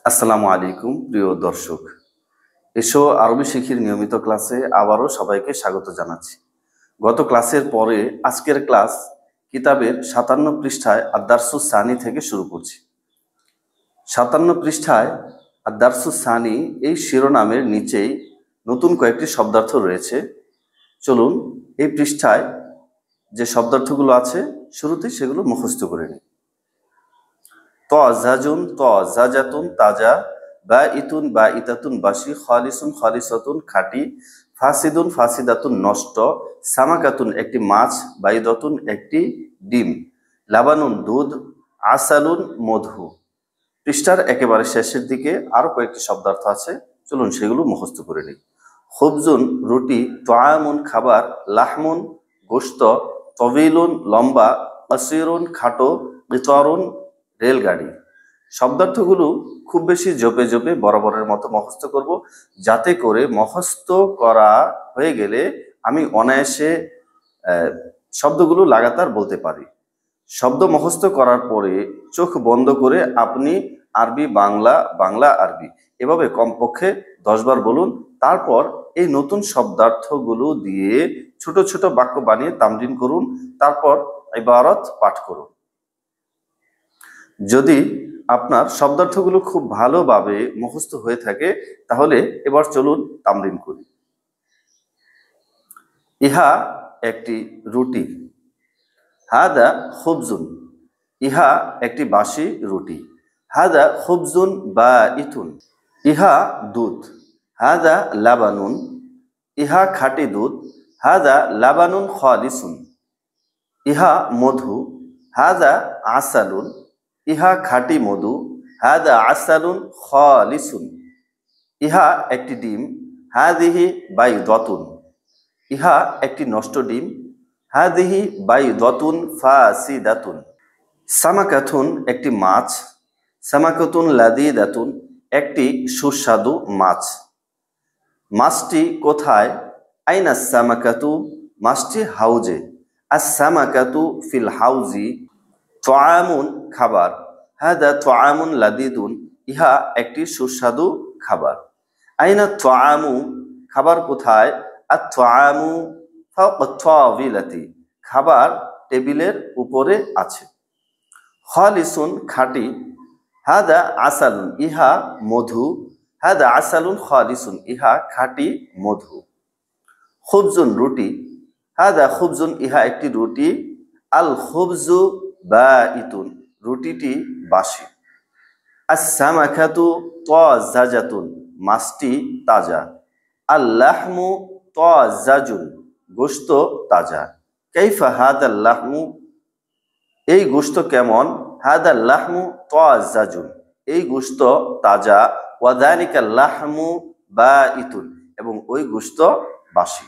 আসসালামু আলাইকুম প্রিয় দর্শক। এসো আরবি শিখির নিয়মিত ক্লাসে আবারও সবাইকে স্বাগত জানাচ্ছি। গত ক্লাসের পরে আজকের ক্লাস কিতাবের ৫৭ পৃষ্ঠায় আদ-দারসুস সানি থেকে শুরু করছি। ৫৭ পৃষ্ঠায় আদ-দারসুস সানি এই শিরোনামের নিচেই নতুন কয়েকটি শব্দার্থ রয়েছে। চলুন এই পৃষ্ঠায় যে শব্দার্থগুলো আছে শুরুতেই সেগুলো মুখস্থ করে নিই। তাজাজুন তাজাজাতুন তাজা, বাঈতুন বাঈতাতুন বাসি, খালিসুন খালিসাতুন খাঁটি, ফাসিদুন ফাসিদাতুন নষ্ট, সামাকাতুন একটি মাছ, বাইদাতুন একটি ডিম, লাবানুন দুধ, আসালুন মধু। পৃষ্ঠার একেবারে শেষের দিকে আরো কয়েকটি শব্দার্থ আছে, চলুন সেগুলো মুখস্থ করে নিই। খুবজুন রুটি, তাআমুন খাবার, লাহমুন গোশত, তবিলুন লম্বা, কাসিরুন খাটো, কিতারুন রেলগাড়ি। শব্দার্থগুলো খুব বেশি জোপে জোপে বরাবরের মতো মুখস্থ করব, যাতে করে মুখস্থ করা হয়ে গেলে আমি অনায়াসে শব্দগুলো লাগাতার বলতে পারি। শব্দ মুখস্থ করার পরে চোখ বন্ধ করে আপনি আরবি বাংলা, বাংলা আরবি এভাবে কমপক্ষে 10 বার বলুন। তারপর এই নতুন শব্দার্থগুলো দিয়ে ছোট ছোট বাক্য বানিয়ে তামরিন করুন। তারপর ইবারত পাঠ করুন। যদি আপনার শব্দার্থগুলো খুব ভালোভাবে মুখস্থ হয়ে থাকে তাহলে এবার চলুন তামরিন করি। ইহা একটি রুটি, হাদা খুবজুন, ইহা একটি বাসি রুটি, হাদা খুবজুন বাঈতুন, ইহা দুধ, হাদা লাবানুন, ইহা খাঁটি দুধ, হাদা লাবানুন খালিসুন, ইহা মধু, হাদা আসালুন, ইহা খাঁটি মধু, হাদা আসালুন খালিসুন, ইহা একটি ডিম, হাদিহি বাইদাতুন, ইহা একটি নষ্ট ডিম, হাদিহি বাইদাতুন ফাসিদাতুন, সামাকাতুন একটি মাছ, সামাকাতুন লাযীদাতুন একটি সুস্বাদু মাছ। মাছটি কোথায়? আইনা সামাকাতু, মাছটি হাউজে, আস-সামাকাতু ফিল হাউজি, তাআমুন খাবার, হাদা তাআমুন লাযীদুন, ইহা একটি সুস্বাদু খাবার। আইনা তাআমু খাবার কোথায়? আত-তাআমু ফাওকা আত-তাবিলাতি, খাবার টেবিলের উপরে আছে। খালিসুন খাঁটি, হাদা আসালুন, ইহা মধু, হাদা আসালুন খালিসুন, ইহা খাঁটি মধু। খুবজুন রুটি, হাদা খুবজুন, ইহা একটি রুটি, আল খুবজু বাঈতুন, রুটিটি বাসি। আস-সামাকাতু তাজাজাতুন, মাছটি তাজা। আল লাহমু তাজাজুন, গোশত তাজা। কাইফা হাদাল লাহমু, এই গোশত কেমন? হাদাল লাহমু তাজাজুন, এই গোশত তাজা। ওয়া যালিকাল লাহমু বাঈতুন, এবং ওই গোশত বাসি।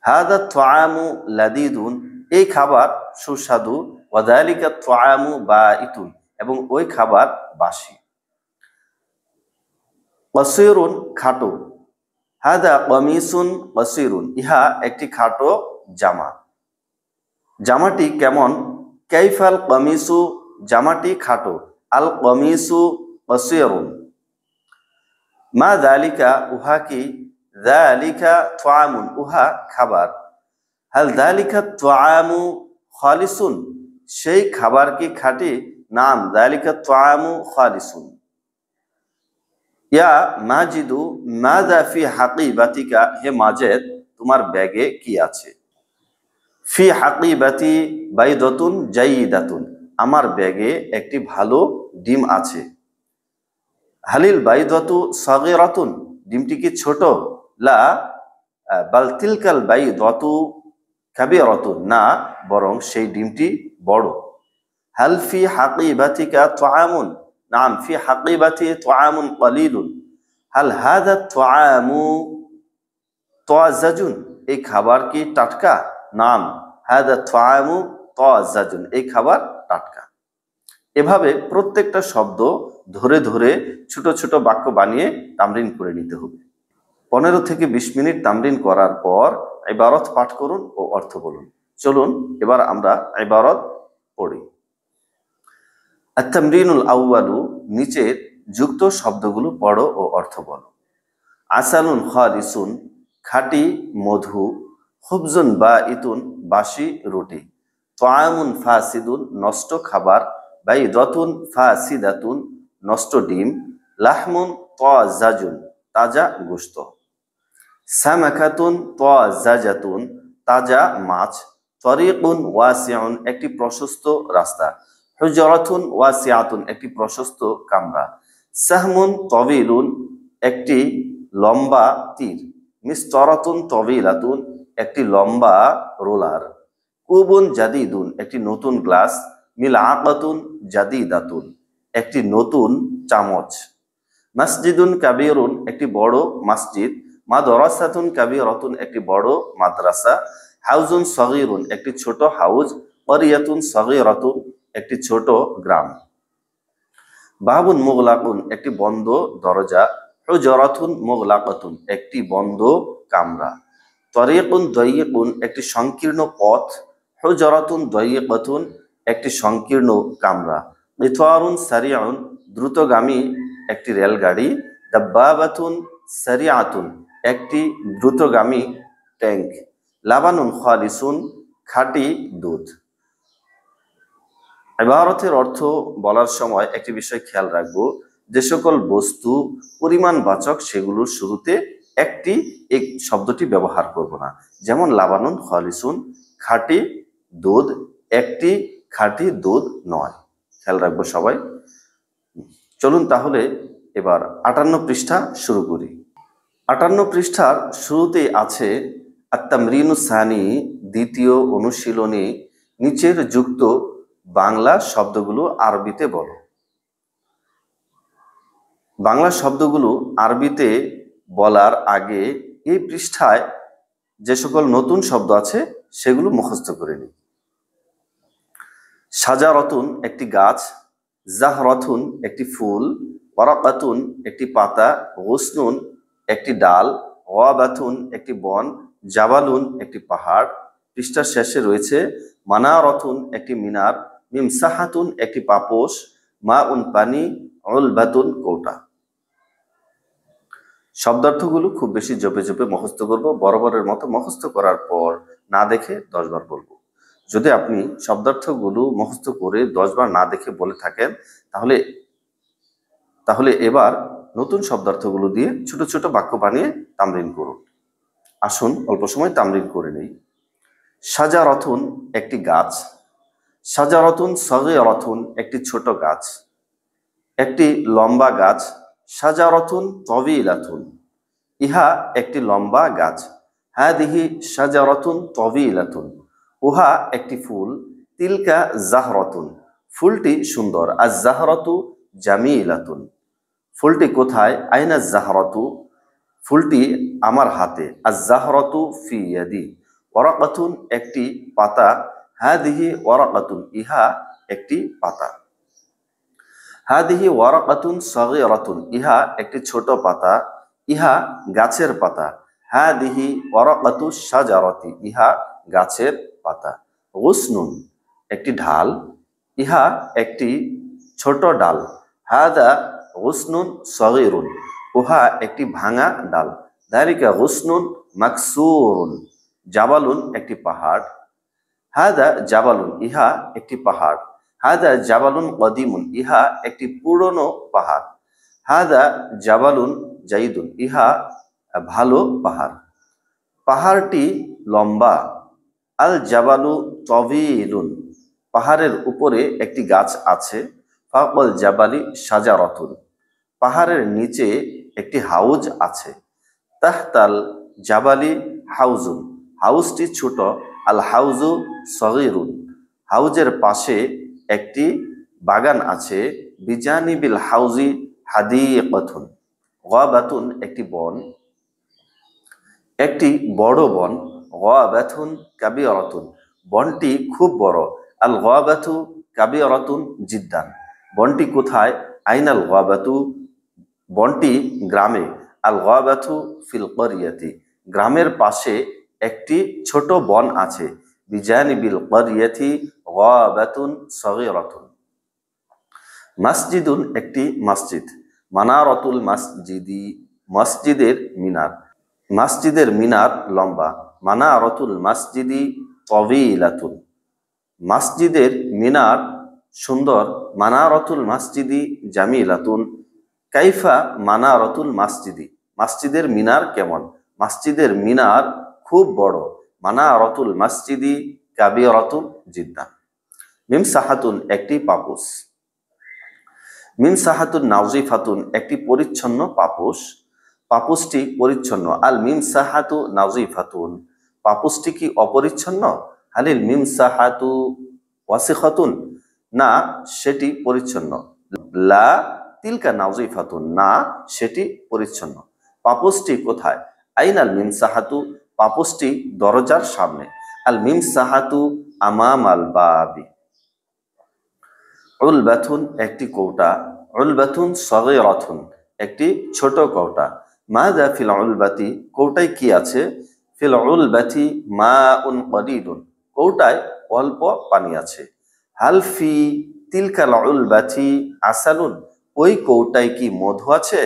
হাদা তাআমু লাযীদুন, এই খাবার সুস্বাদু। ওয়া যালিকা তাআমু বাঈতুন, এবং ওই খাবার বাসি। কাসিরুন খাটো, হাদা কামিসুন কাসিরুন, ইহা একটি খাটো জামা। জামাটি কেমন? কাইফাল কামিসু, জামাটি খাটো। আল কামিসু কাসিরুন। মা যালিকা, উহা কি? যালিকা তাআমুন, উহা খাবার। হাল যালিকা তাআমু খালিসুন, সেই খাবার কি খাঁটি? নাম, যালিকা তাআমু খালিসুন। ইয়া মাজিদু মাযা ফি হাকিবাতিকা, হে মাজেদ তোমার ব্যাগে কি আছে? ফি হাকিবাতি বাইদাতুন জাইদাতুন, আমার ব্যাগে একটি ভালো ডিম আছে। হালিল বাইদাতু সাগীরাতুন, ডিমটি কি ছোট? লা বাল তিলকাল বাইদাতু কাবীরাতুন, না বরং সেই ডিমটি বড়। হাল ফি হাকিবাতিকা তাআমুন, নাম ফি হাকিবাতি তাআমুন কালিলুন। হাল হাদা তাআমু তাজাজুন, এই খাবার কি টাটকা? নাম, হাদা তাআমু তাজাজুন, এই খাবার টাটকা। এভাবে প্রত্যেকটা শব্দ ধরে ধরে ছোট ছোট বাক্য বানিয়ে তামরিন করে নিতে হবে। 15 থেকে 20 মিনিট তামরিন করার পর ইবারত পাঠ করুন ও অর্থ বলুন। চলুন এবার আমরা ইবারত পড়ি। আত-তামরিনুল আউয়ালু, নিচের যুক্ত শব্দগুলো পড়ো ও অর্থ বলো। আসালুন খালিসুন খাঁটি মধু, খুবজুন বাঈতুন বাসি রুটি, তাআমুন ফাসিদুন নষ্ট খাবার, বাইদাতুন ফাসিদাতুন নষ্ট ডিম, লাহমুন তাজাজুন তাজা গোশত, সামাকাতুন তাজাজাতুন তাজা মাছ, তরিকুন ওয়াসিউন একটি প্রশস্ত রাস্তা, হুজরাতুন ওয়াসিআতুন একটি প্রশস্ত কামরা, সাহমুন তবিলুন একটি লম্বা তীর, মিসতরাতুন তবিলাতুন একটি লম্বা রোলার, কুবুন জাদিদুন একটি নতুন গ্লাস, মিলআকাতুন জাদিদাতুন একটি নতুন চামচ, মসজিদুন কাবীরুন একটি বড় মসজিদ, মাদ্রাসাতুন কাবীরাতুন একটি বড় মাদ্রাসা, হাউজুন সগীরুন একটি ছোট হাউজ, ক্বরিয়াতুন সগীরাতুন একটি ছোট গ্রাম, বাবুন মুগলাকুন একটি বন্ধ দরজা, হুজরাতুন মুগলাকাতুন একটি বন্ধ কামরা, তরিকুন দায়িকুন একটি সংকীর্ণ পথ, হুজরাতুন দায়িকাতুন একটি সংকীর্ণ কামরা, কিতারুন সারিউন দ্রুতগামী একটি রেলগাড়ি, দাব্বাবাতুন সারিআতুন একটি দ্রুতগামী ট্যাঙ্ক, লাবানুন খালিসুন খাঁটি দুধ। ইবারতের অর্থ বলার সময় একটি বিষয় খেয়াল রাখবো, যে সকল বস্তু পরিমাণবাচক সেগুলোর শুরুতে একটি এক শব্দটি ব্যবহার করব না। যেমন লাবানুন খালিসুন খাঁটি দুধ, একটি খাঁটি দুধ নয়। খেয়াল রাখবো সবাই। চলুন তাহলে এবার 58 পৃষ্ঠা শুরু করি। 58 পৃষ্ঠার শুরুতে আছে আত-তামরিনুস সানি, দ্বিতীয় অনুশীলনী, নিচের যুক্ত বাংলা শব্দগুলো আরবিতে বলো। বাংলা শব্দগুলো আরবিতে বলার আগে এই পৃষ্ঠায় যে সকল নতুন শব্দ আছে সেগুলো মুখস্থ করে নিই। শাজারাতুন একটি গাছ, জাহরাতুন একটি ফুল, ওয়ারাকাতুন একটি পাতা, গুসনুন একটি ডাল, গাবাতুন একটি বন, জাবালুন একটি পাহাড়। পৃষ্ঠার শেষে রয়েছে মানারাতুন একটি মিনার, মিমসাহাতুন একটি পাপোশ, মাউন পানি, উলবাতুন কৌটা। শব্দার্থগুলো খুব বেশি জপে জপে মুখস্থ করব। বরাবরের মতো মুখস্থ করার পর না দেখে 10 বার বলবো। যদি আপনি শব্দার্থগুলো মুখস্থ করে 10 বার না দেখে বলে থাকেন তাহলে এবার নতুন শব্দার্থগুলো দিয়ে ছোট ছোট বাক্য বানিয়ে তামরিন করুন। আসুন অল্প সময় তামরিন করে নেই। শাজারাতুন একটি গাছ, শাজারাতুন সগীরাতুন একটি ছোট গাছ, একটি লম্বা গাছ, শাজারাতুন তাবিলাতুন ইহা একটি লম্বা গাছ, হাদিহি শাজারাতুন তাবিলাতুন উহা একটি ফুল, তিলকা জাহরাতুন ফুলটি সুন্দর, আজ জাহরাতু জামিলাতুন ফুলটি কোথায়, আইনা জাহরাতু ফুলটি আমার হাতে, আজ জাহরাতু ফি ইয়াদি, ওয়ারাকাতুন একটি পাতা, হাদিহি ওয়ারাকাতুন ইহা একটি পাতা, হাদিহি ওয়ারাকাতুন সগীরাতুন ইহা একটি ছোট পাতা, ইহা গাছের পাতা, হাদিহি ওয়ারাকাতু শাজারাতি ইহা গাছের পাতা, গুসনুন একটি ঢাল, ইহা একটি ছোট ডাল, হাদা গুসনুন সগীরুন উহা একটি ভাঙা ডাল, যালিকা গুসনুন মাকসুরুন জাবালুন একটি পাহাড়, হাদা জাবালুন ইহা একটি পাহাড়, হাদা জাবালুন কদিমুন ইহা একটি পুরনো পাহাড়, হাদা জাবালুন জাইদুন ইহা ভালো পাহাড়, পাহাড়টি লম্বা, আল জাবালু তবিলুন পাহাড়ের উপরে একটি গাছ আছে, ফাকল জাবালি শাজারাতুন পাহাড়ের নিচে একটি হাউজ আছে, তাহতাল জাবালি হাউজুন হাউজটি ছোট, আল হাউজু সগীরুন হাউজের পাশে একটি বাগান আছে, বিজানিবিল হাউজি হাদিকাতুন গাবাতুন একটি বন, একটি বড় বন, গাবাতুন কাবীরাতুন বনটি খুব বড়, আল গাবাতু কাবীরাতুন জিদ্দান বনটি কোথায়, আইনাল গাবাতু বনটি গ্রামে, আল গাবাতু ফিল ক্বরিয়াতি গ্রামের পাশে একটি ছোট বন আছে, বিজানিবিল ক্বরিয়াতি গাবাতুন সগীরাতুন। মসজিদুন একটি মসজিদ, মানারাতুল মসজিদি, মসজিদের মিনার, মসজিদের মিনার লম্বা। মানারাতুল মসজিদি তাওয়িলাতুন, মসজিদের মিনার সুন্দর। মানারাতুল মসজিদি জামিলাতুন। কাইফা মানারাতুল মসজিদি, মসজিদের মিনার কেমন? মসজিদের মিনার খুব বড়। মানারাতুল মসজিদি কাবীরাতুন জিদ্দান। মিমসাহাতুন একটি পাপোশ। মিমসাহাতুন নাজিফাতুন একটি পরিচ্ছন্ন পাপোশ, পাপোশটি পরিচ্ছন্ন। আল মিমসাহাতু নাজিফাতুন, পাপোশটি কি অপরিচ্ছন্ন? হালিল মিমসাহাতু ওয়াসিখাতুন, না সেটি পরিচ্ছন্ন। লা তিলকা নাজিফাতুন, না সেটি পরিচ্ছন্ন। পাপোশটি কোথায়? আইনাল মিমসাহাতু, পাপোশটি দরজার সামনে। আল মিমসাহাতু আমামাল বাবি। উলবাতুন একটি কৌটা। উলবাতুন সগীরাতুন একটি ছোট কৌটা। মাযা ফিল উলবাতি, কৌটায় কি আছে? ফিল উলবাতি মাউন কলিলুন, কৌটায় অল্প পানি আছে। হাল ফি তিলকাল উলবাতি আসালুন, ওই কৌটায় কি মধু আছে?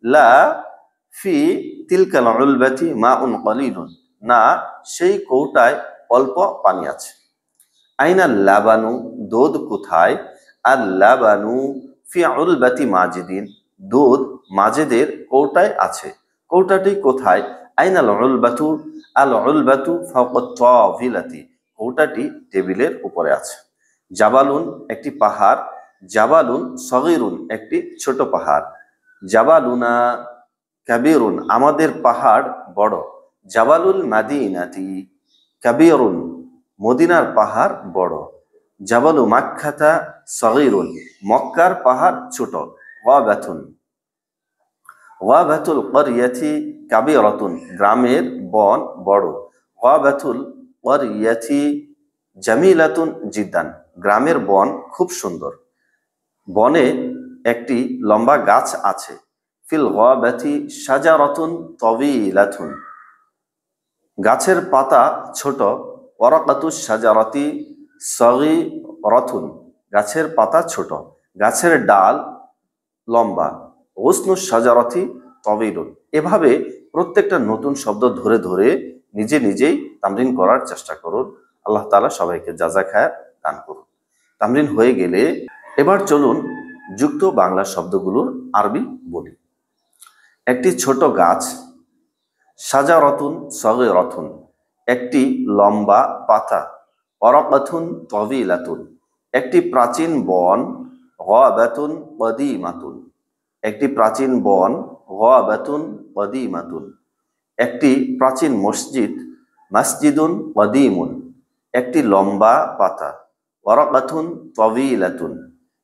লা ফি তিলকাল উলবাতি মাউন কলিলুন, না সেই কৌটায় অল্প পানি আছে। আইনাল লাবানু, দুধ কোথায়? আল লাবানু ফি উলবাতি মাজিদিন, দুধ মাজেদের কৌটায় আছে। কৌটাটি কোথায়? আইনাল উলবাতু, আল উলবাতু ফাওকা তাওয়িলাতি, কৌটাটি টেবিলের উপরে আছে। জাবালুন একটি পাহাড়। জাবালুন সগীরুন একটি ছোট পাহাড়। জাবালুনা কাবীরুন, আমাদের পাহাড় বড়। জাবালুল মাদিনাতি কাবীরুন, মদিনার পাহাড় বড়। জাবালু মাক্কাতা সগীরুন, মক্কার পাহাড় ছোট। গাবাতুন, গাবাতুল ক্বরিয়াতি কাবীরাতুন, গ্রামের বন বড়। গাবাতুল ক্বরিয়াতি জামিলাতুন জিদ্দান, গ্রামের বন খুব সুন্দর। বনে একটি লম্বা গাছ আছে। ফিল গাবাতি শাজারাতুন তাওয়িলাতুন, গাছের পাতা ছোট। ওয়ারাকাতুশ শাজারাতি সগীরাতুন, গাছের পাতা ছোট, গাছের ডাল লম্বা। গুসনুশ শাজারাতি তাওয়িলুন। এভাবে প্রত্যেকটা নতুন শব্দ ধরে ধরে নিজে নিজেই তামরিন করার চেষ্টা করুন। আল্লাহ তাআলা সবাইকে জাযা খায়ের দান করুন। তামরিন হয়ে গেলে এবার চলুন যুক্ত বাংলা শব্দগুলোর আরবি বলি। একটি ছোট গাছ। শাজারাতুন সগীরাতুন, একটি লম্বা পাতা। ওয়ারাকাতুন তাওয়িলাতুন, একটি প্রাচীন বন। গাবাতুন কদীমাতুন, একটি প্রাচীন বন। গাবাতুন কদীমাতুন, একটি প্রাচীন মসজিদ। মসজিদুন কদীমুন, একটি লম্বা পাতা। ওয়ারাকাতুন তাওয়িলাতুন,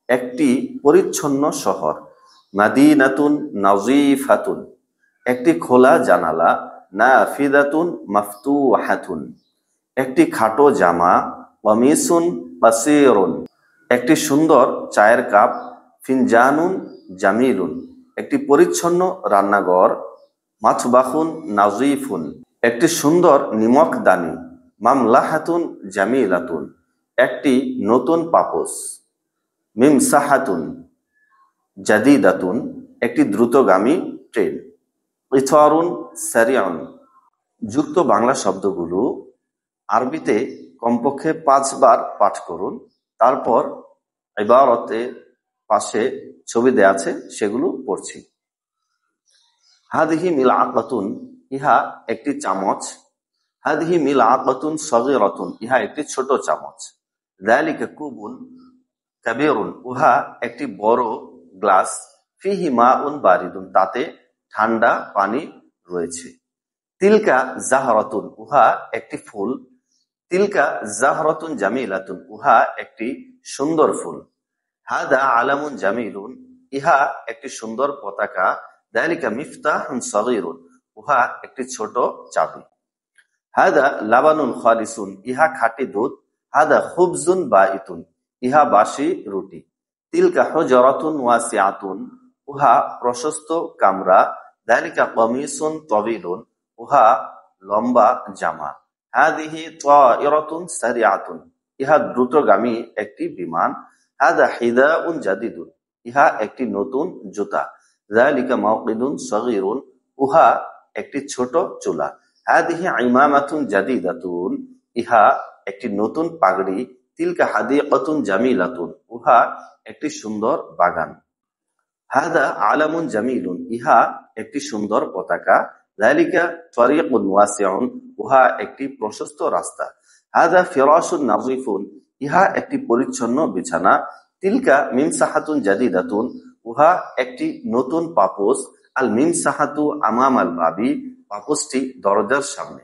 একটি পরিচ্ছন্ন শহর। মাদিনাতুন নাজিফাতুন, একটি খোলা জানালা। নাফিদাতুন মাফতুহাতুন, একটি খাটো জামা। কমিসুন কাসীরুন, একটি সুন্দর চায়ের কাপ। ফিনজানুন জামিলুন, একটি পরিচ্ছন্ন রান্নাঘর। মাতবাখুন নাজিফুন, একটি সুন্দর নিমকদানি। মামলাহাতুন জামিলাতুন, একটি নতুন পাপোশ। মিমসাহাতুন জাদিদাতুন, একটি দ্রুতগামী ট্রেন। ইতহারুন সারিউন। যুক্ত বাংলা শব্দগুলো আরবিতে কমপক্ষে 5 বার পাঠ করুন। তারপর ইবারতের পাশে ছবি দেয়া আছে, সেগুলো পড়ছি। হাদিহি মিলআকাতুন, ইহা একটি চামচ। হাদিহি মিলআকাতুন সগীরাতুন, ইহা একটি ছোট চামচ। যালিকা কুবুন কাবীরুন, উহা একটি বড় গ্লাস। ফিহি মাউন বারিদুন, তাতে ঠান্ডা পানি রয়েছে। তিলকা জাহরাতুন, উহা একটি ফুল। তিলকা জাহরাতুন জামিলাতুন, উহা একটি সুন্দর ফুল। হাদা আলামুন জামিলুন, ইহা একটি সুন্দর পতাকা। যালিকা মিফতাহুন সগীরুন, উহা একটি ছোট চাবি। হাদা লাবানুন খালিসুন, ইহা খাঁটি দুধ। হাদা খুবজুন বাইতুন, ইহা বাসি রুটি। তিলকা হুজরাতুন ওয়াসিআতুন, উহা প্রশস্ত কামরা। যালিকা কমিসুন তাওয়িলুন, উহা লম্বা জামা। হাদিহি তায়রাতুন সারিআতুন, ইহা দ্রুতগামী একটি বিমান। হাদা হিদাউন জাদিদুন, ইহা একটি নতুন জুতা। যালিকা মাওকিদুন সগীরুন, উহা একটি ছোট চুলা। হাদিহি ইমামাতুন জাদিদাতুন, ইহা একটি নতুন পাগড়ি। তিলকা হাদিকাতুন জামিলাতুন, উহা একটি সুন্দর বাগান। হাদা আলামুন জামিলুন, ইহা একটি সুন্দর পতাকা। যালিকা তরিকুন ওয়াসিউন, উহা একটি প্রশস্ত রাস্তা। হাদা ফিরাশুন নাযিফুন, ইহা একটি পরিচ্ছন্ন বিছানা। তিলকা মিমসাহাতুন জাদিদাতুন, উহা একটি নতুন পাপোশ। আল মিমসাহাতু আমামাল বাবি, পাপোশটি দরজার সামনে।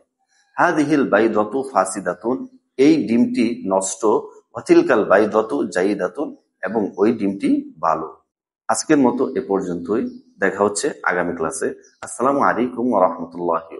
হাদিহিল বাইদাতু ফাসিদাতুন, এই ডিমটি নষ্ট। ওয়াতিলকাল বাইদাতু জাইদাতুন, এবং ওই ডিমটি ভালো। আজকের মতো এ পর্যন্তই, দেখা হচ্ছে আগামী ক্লাসে। আসসালামু আলাইকুম ওয়া রাহমাতুল্লাহি।